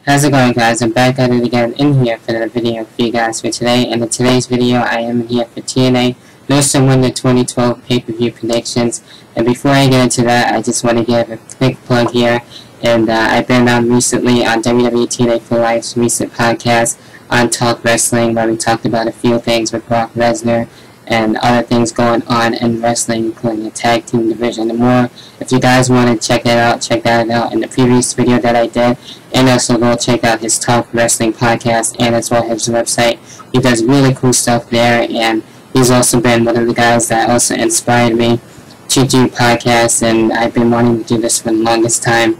How's it going, guys? I'm back at it again in here for another video for you guys for today. And in today's video, I am here for TNA No Someone the 2012 pay-per-view predictions. And before I get into that, I just want to give a quick plug here. And I've been on recently on WWE TNA for Life's recent podcast on Talk Wrestling, where we talked about a few things with Brock Lesnar and other things going on in wrestling, including the tag team division and more. If you guys want to check that out in the previous video that I did, and also go check out his Talk Wrestling podcast and as well his website. He does really cool stuff there, and he's also been one of the guys that also inspired me to do podcasts, and I've been wanting to do this for the longest time.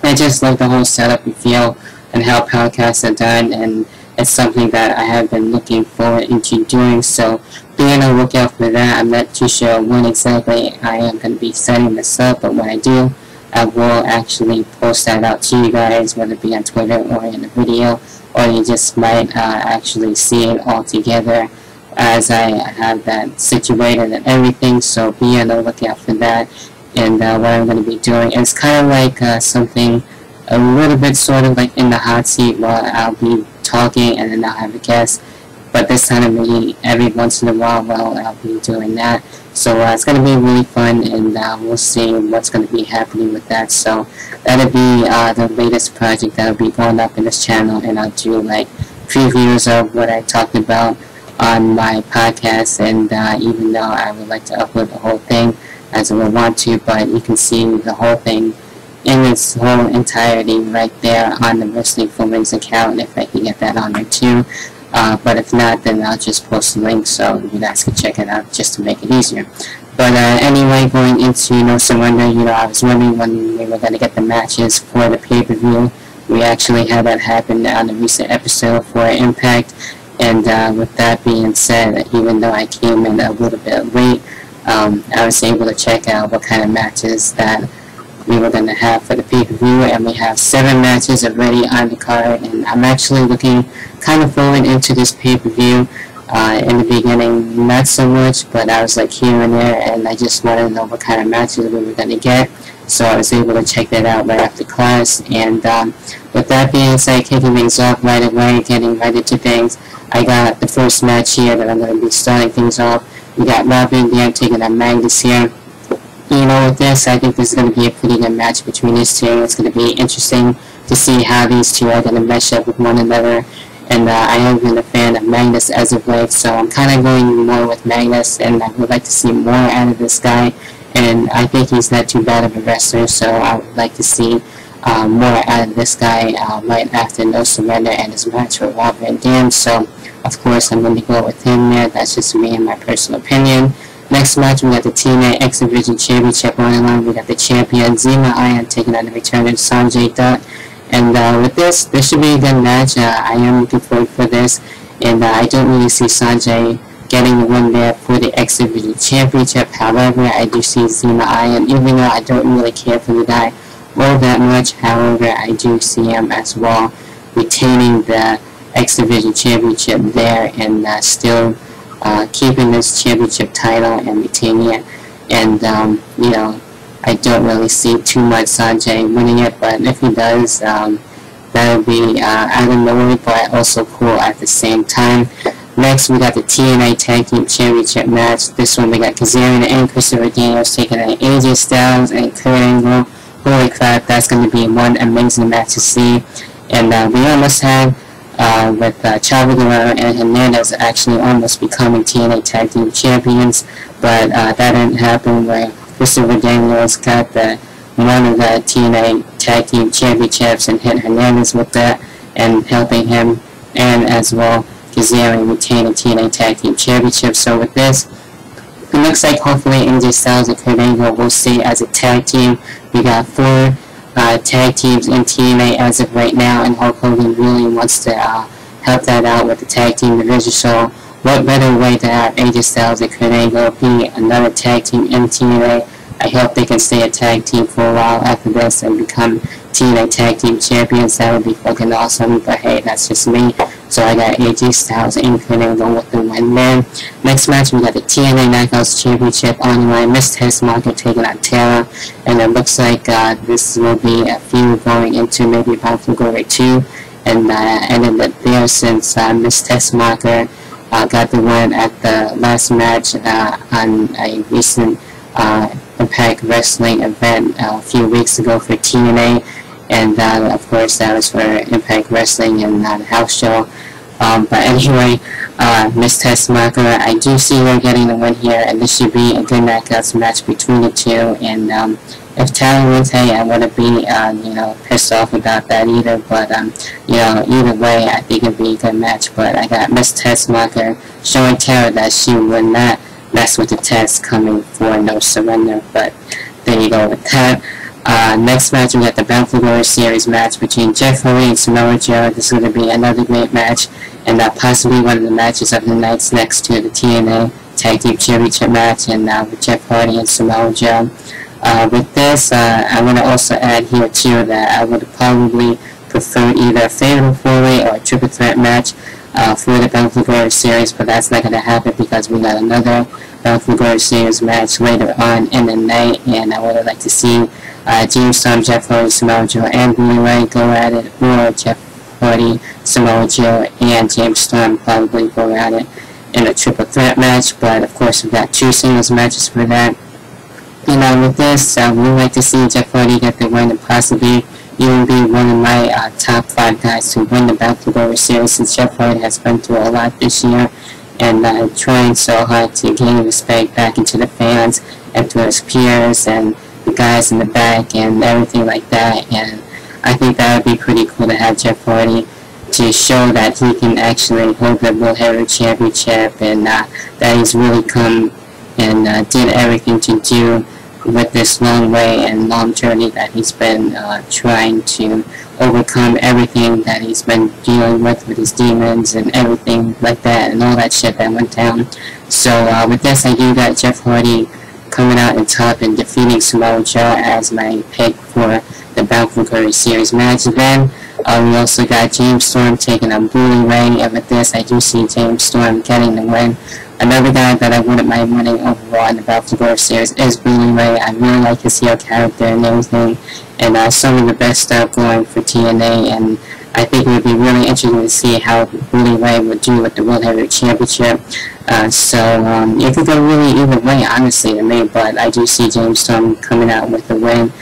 I just love the whole setup and feel and how podcasts are done, and it's something that I have been looking forward into doing, so be on the lookout for that. I'm not too sure when exactly I am going to be setting this up, but when I do, I will actually post that out to you guys, whether it be on Twitter or in a video, or you just might actually see it all together as I have that situated and everything, so be on the lookout for that. And what I'm going to be doing is kind of like something a little bit sort of like in the hot seat, where I'll be talking and then I'll have a guest, but this time every once in a while, I'll be doing that. So it's going to be really fun, and we'll see what's going to be happening with that. So that'll be the latest project that'll be going up in this channel, and I'll do like previews of what I talked about on my podcast. And even though I would like to upload the whole thing as I would want to, but you can see the whole thing in its whole entirety right there on the Wrestling Filmings account, if I can get that on there too. But if not, then I'll just post a link so you guys can check it out just to make it easier. But anyway, going into No Surrender, I was wondering when we were going to get the matches for the pay-per-view. We actually had that happen on the recent episode for Impact. And with that being said, even though I came in a little bit late, I was able to check out what kind of matches that we were going to have for the pay-per-view, and we have 7 matches already on the card, and I'm actually looking kind of forward into this pay-per-view. In the beginning, not so much, but I was like here and there, and I just wanted to know what kind of matches we were going to get, so I was able to check that out right after class. And with that being said, kicking things off right away, getting right into things, I got the first match here that I'm going to be starting things off. We got Rob Van Dam taking on Magnus here. With this, I think this is going to be a pretty good match between these two. It's going to be interesting to see how these two are going to mesh up with one another. And I have been a fan of Magnus as of late, so I'm kind of going more with Magnus, and I would like to see more out of this guy. And I think he's not too bad of a wrestler, so I would like to see more out of this guy right after No Surrender and his match with Rob Van Dam. So, of course, I'm going to go with him there. That's just me and my personal opinion. Next match, we got the TNA X Division Championship on the line. We got the champion Zima Iron taking on the returning Sanjay Dutt. And with this should be a good match. I am looking forward for this. And I don't really see Sanjay getting the win there for the X Division Championship. However, I do see Zima Iron, even though I don't really care for the guy all that much. However, I do see him as well retaining the X Division Championship there, and still keeping this championship title and retaining it. And I don't really see too much Sanjay winning it, but if he does, that would be out of nowhere, but also cool at the same time. Next, we got the TNA Tag Team Championship match. This one, we got Kazarian and Christopher Daniels taking on AJ Styles and Kurt Angle. Holy crap, that's going to be one amazing match to see. And we almost had with Chavo Guerrero and Hernandez actually almost becoming TNA Tag Team Champions, but that didn't happen, where Christopher Daniels got one of the TNA Tag Team Championships and hit Hernandez with that, and helping him, and as well Kazarian retain the TNA Tag Team Championship. So with this, it looks like hopefully AJ Styles and Kurt Angle will stay as a tag team. We got 4 tag teams in TNA as of right now, and Hulk Hogan really wants to help that out with the tag team division. So what better way to have AJ Styles and Kurt Angle be another tag team in TNA? I hope they can stay a tag team for a while after this and become TNA Tag Team Champions. That would be fucking awesome, but hey, that's just me. So I got AJ Styles and Finn going with the win there. Next match, we got the TNA Knockouts Championship on the line. Miss Tessmacher taking on Tara. And it looks like this will be a feud going into maybe Bound for Glory 2. And ended it there since Miss Tessmacher got the win at the last match on a recent Impact Wrestling event a few weeks ago for TNA. And of course that was for Impact Wrestling and the house show. But anyway, Miss Tessmacher, I do see her getting the win here, and this should be a good knockouts match between the two. And if Tara wins, hey, I wouldn't be pissed off about that either. But either way, I think it'd be a good match. But I got Miss Tessmacher showing Tara that she would not mess with the test coming for No Surrender. But there you go with that. Next match, we got the Bound for Glory Series match between Jeff Hardy and Samoa Joe. This is going to be another great match, and possibly one of the matches of the nights next to the TNA Tag Team Championship match, and with Jeff Hardy and Samoa Joe. With this, I want to also add here too that I would probably prefer either a Fatal 4-Way or a Triple Threat match for the Bound for Glory Series, but that's not going to happen because we got another Bound for Glory Series match later on in the night, and I would like to see James Storm, Jeff Hardy, Samoa Joe, and Bully Ray go at it, or Jeff Hardy, Samoa Joe, and James Storm probably go at it in a triple threat match. But of course, we've got 2 singles matches for that. And with this, we'd like to see Jeff Hardy get the win and possibly even be one of my top 5 guys to win the Bound for Glory Series, since Jeff Hardy has been through a lot this year and trying so hard to gain respect back into the fans and to his peers and the guys in the back and everything like that. And I think that would be pretty cool to have Jeff Hardy to show that he can actually hold the World Heavyweight Championship, and that he's really come and did everything to do with this long way and long journey that he's been trying to overcome everything that he's been dealing with his demons and everything like that and all that shit that went down. So with this, I do got Jeff Hardy coming out on top and defeating Samoa Joe as my pick for the Bound for Glory Series match. Then we also got James Storm taking on Bully Ray, and with this, I do see James Storm getting the win. Another guy that I wouldn't mind winning overall in the Bound for Glory Series is Bully Ray. I really like his heel character and everything, and some of the best stuff going for TNA, and I think it would be really interesting to see how Bully Ray would do with the World Heavyweight Championship. It could go really either way, honestly, to me, but I do see James Storm coming out with the win.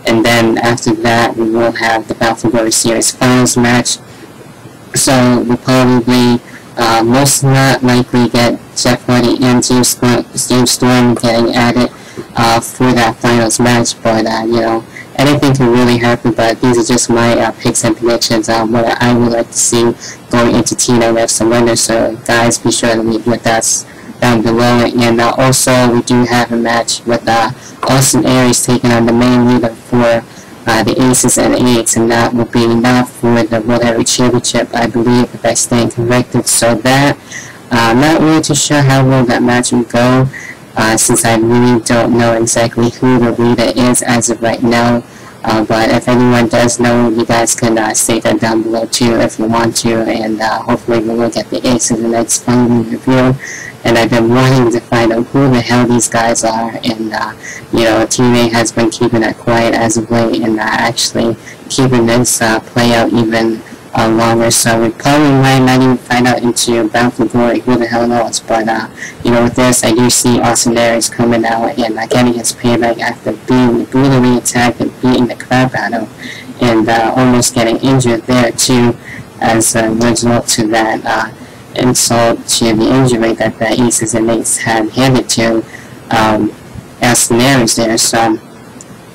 And then after that, we will have the Bound for Glory Series Finals match. So we'll probably most not likely get Jeff Hardy and James Storm getting at it for that Finals match, but anything can really happen. But these are just my picks and predictions on what I would like to see going into TNA No Surrender. So guys, be sure to leave your thoughts down below. And also, we do have a match with Austin Aries taking on the main leader for the Aces and Eights, and that will be not for the World Heavyweight Championship, I believe, if I stand corrected. So that, I'm not really too sure how well that match will go, since I really don't know exactly who the leader is as of right now. But if anyone does know, you guys can state that down below too if you want to, and hopefully we will get the Aces and Eights final review. And I've been wanting to find out who the hell these guys are, and TNA has been keeping it quiet as of late, and actually keeping this play out even longer. So we probably might not even find out into Bound for Glory, who the hell knows. But with this, I do see Austin Aries coming out and getting his payback after being brutally attacked and beating the crap out of him, and almost getting injured there too, as a result to that insult to the injury that the Aces and Eights had handed to Austin Aries there. So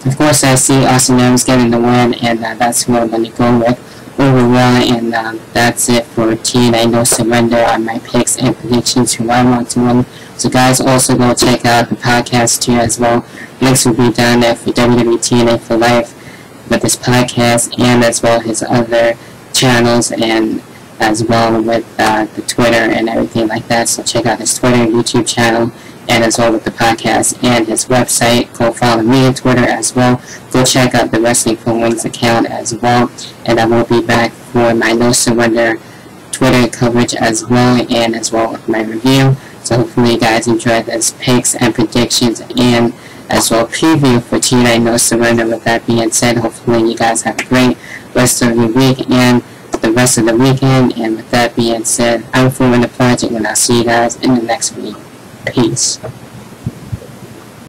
of course I see Austin Aries getting the win, and that's who I'm going to go with overall. And that's it for TNA No Surrender on my picks and predictions who I want to win. So guys, also go check out the podcast too as well. Links will be down there for WWE TNA for Life with this podcast, and as well his other channels, and as well with the Twitter and everything like that. So check out his Twitter and YouTube channel, and as well with the podcast and his website. Go follow me on Twitter as well. Go check out the Wrestling for Wings account as well. And I will be back for my No Surrender Twitter coverage as well, and as well with my review. So hopefully you guys enjoyed this picks and predictions and as well preview for TNA No Surrender. With that being said, hopefully you guys have a great rest of your week and the rest of the weekend. And with that being said, I'm Fortminorproject, and I'll see you guys in the next video. Peace.